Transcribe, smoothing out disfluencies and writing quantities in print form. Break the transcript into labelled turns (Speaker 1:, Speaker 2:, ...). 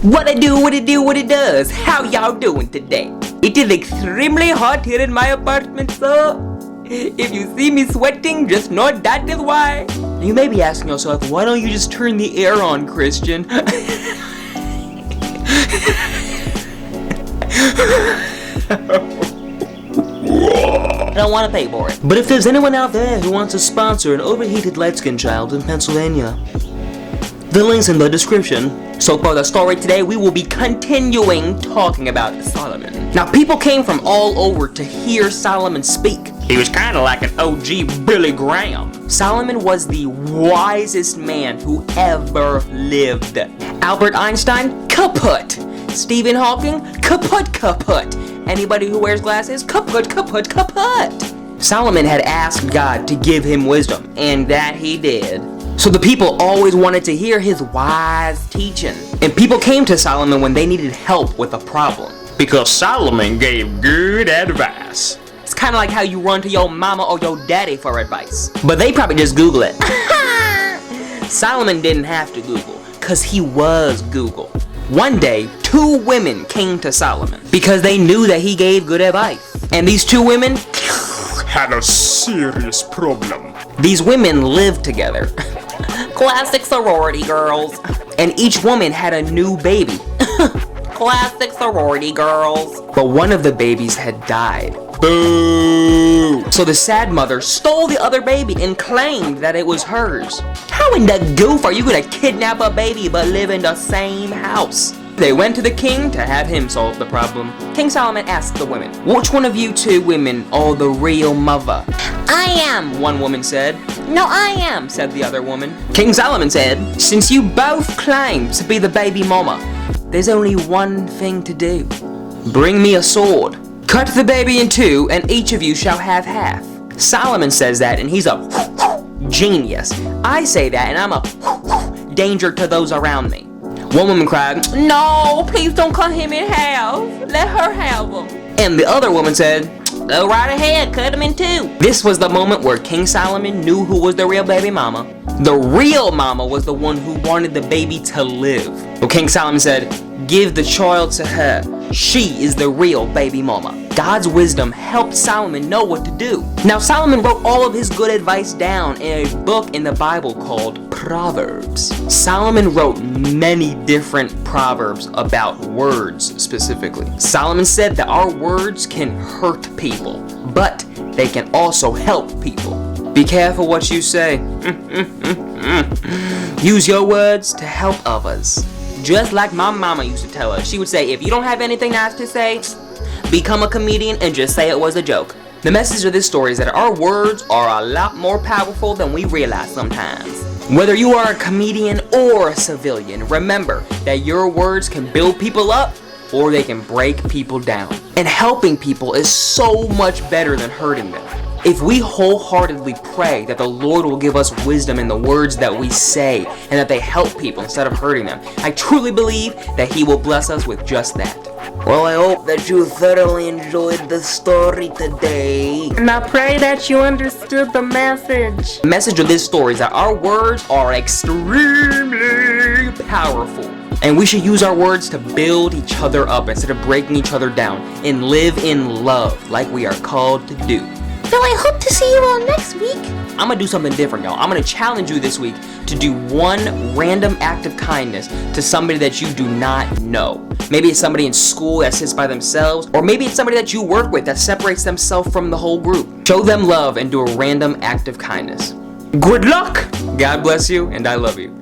Speaker 1: What it do, what it do, what it does. How y'all doing today? It is extremely hot here in my apartment, sir. If you see me sweating, just know that is why. You may be asking yourself, why don't you just turn the air on, Christian? I don't want to pay for it. But if there's anyone out there who wants to sponsor an overheated light-skinned child in Pennsylvania, the link's in the description. So for the story today, we will be continuing talking about Solomon. Now, people came from all over to hear Solomon speak. He was kind of like an OG Billy Graham. Solomon was the wisest man who ever lived. Albert Einstein, kaput. Stephen Hawking, kaput. Anybody who wears glasses, kaput. Solomon had asked God to give him wisdom, and that he did. So the people always wanted to hear his wise teaching. And people came to Solomon when they needed help with a problem, because Solomon gave good advice. It's kind of like how you run to your mama or your daddy for advice. But they probably just Google it. Solomon didn't have to Google, because he was Google. One day, 2 women came to Solomon because they knew that he gave good advice. And these 2 women
Speaker 2: had a serious problem.
Speaker 1: These women lived together. Classic sorority girls. And each woman had a new baby. Classic sorority girls. But one of the babies had died.
Speaker 2: Boo!
Speaker 1: So the sad mother stole the other baby and claimed that it was hers. How in the goof are you gonna kidnap a baby but live in the same house? They went to the king to have him solve the problem. King Solomon asked the women, which one of you 2 women are the real mother? I am, one woman said. No, I am, said the other woman. King Solomon said, since you both claim to be the baby mama, there's only one thing to do. Bring me a sword. Cut the baby in 2, and each of you shall have half. Solomon says that, and he's a genius. I say that, and I'm a danger to those around me. One woman cried, no, please don't cut him in half. Let her have him. And the other woman said, go right ahead, cut him in 2. This was the moment where King Solomon knew who was the real baby mama. The real mama was the one who wanted the baby to live. So King Solomon said, give the child to her. She is the real baby mama. God's wisdom helped Solomon know what to do. Now, Solomon wrote all of his good advice down in a book in the Bible called Proverbs. Solomon wrote many different proverbs about words specifically. Solomon said that our words can hurt people, but they can also help people. Be careful what you say. Use your words to help others. Just like my mama used to tell us. She would say, if you don't have anything nice to say, become a comedian and just say it was a joke. The message of this story is that our words are a lot more powerful than we realize sometimes. Whether you are a comedian or a civilian, remember that your words can build people up or they can break people down. And helping people is so much better than hurting them. If we wholeheartedly pray that the Lord will give us wisdom in the words that we say and that they help people instead of hurting them, I truly believe that He will bless us with just that. Well, I hope that you thoroughly enjoyed the story today.
Speaker 3: And I pray that you understood the message.
Speaker 1: The message of this story is that our words are extremely powerful. And we should use our words to build each other up instead of breaking each other down and live in love like we are called to do.
Speaker 4: So I hope to see you all next week.
Speaker 1: I'm gonna do something different, y'all. I'm gonna challenge you this week to do one random act of kindness to somebody that you do not know. Maybe it's somebody in school that sits by themselves, or maybe it's somebody that you work with that separates themselves from the whole group. Show them love and do a random act of kindness. Good luck! God bless you, and I love you.